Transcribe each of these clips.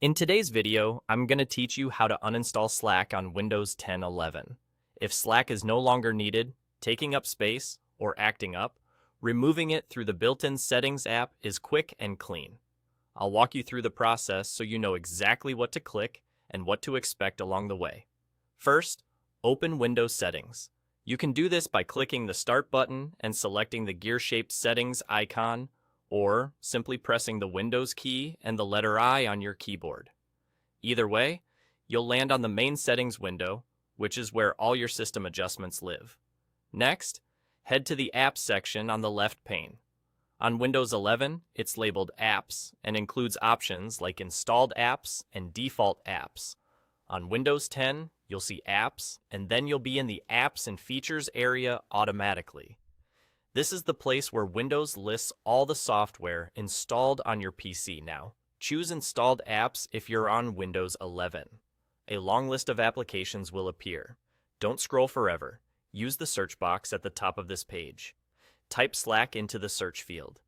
In today's video, I'm going to teach you how to uninstall Slack on Windows 10 11. If Slack is no longer needed, taking up space, or acting up, removing it through the built-in Settings app is quick and clean. I'll walk you through the process so you know exactly what to click and what to expect along the way. First, open Windows Settings. You can do this by clicking the Start button and selecting the gear-shaped Settings icon, or simply pressing the Windows key and the letter I on your keyboard. Either way, you'll land on the main settings window, which is where all your system adjustments live. Next, head to the Apps section on the left pane. On Windows 11, it's labeled Apps and includes options like Installed Apps and Default Apps. On Windows 10, you'll see Apps, and then you'll be in the Apps and Features area automatically. This is the place where Windows lists all the software installed on your PC now. Choose Installed Apps if you're on Windows 11. A long list of applications will appear. Don't scroll forever. Use the search box at the top of this page. Type Slack into the search field.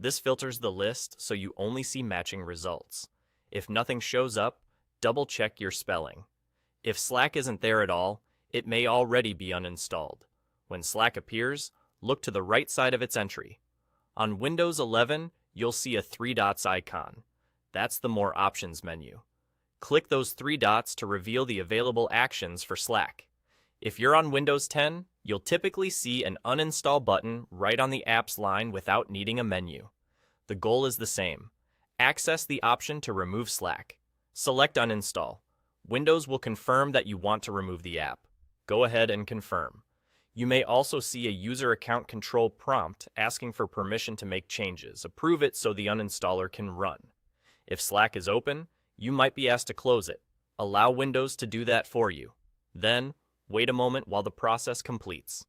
This filters the list so you only see matching results. If nothing shows up, double-check your spelling. If Slack isn't there at all, it may already be uninstalled. When Slack appears, look to the right side of its entry. On Windows 11, you'll see a 3 dots icon. That's the More Options menu. Click those 3 dots to reveal the available actions for Slack. If you're on Windows 10, you'll typically see an Uninstall button right on the Apps line without needing a menu. The goal is the same. Access the option to remove Slack. Select Uninstall. Windows will confirm that you want to remove the app. Go ahead and confirm. You may also see a user account control prompt asking for permission to make changes. Approve it so the uninstaller can run. If Slack is open, you might be asked to close it. Allow Windows to do that for you. Then, wait a moment while the process completes.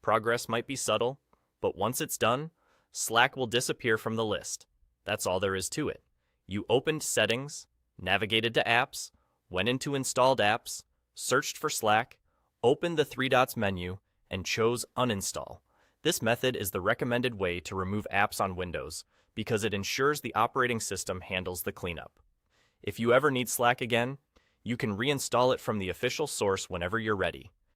Progress might be subtle, but once it's done, Slack will disappear from the list. That's all there is to it. You opened Settings, navigated to Apps, went into Installed Apps, searched for Slack, opened the 3 dots menu, and chose Uninstall. This method is the recommended way to remove apps on Windows because it ensures the operating system handles the cleanup. If you ever need Slack again, you can reinstall it from the official source whenever you're ready.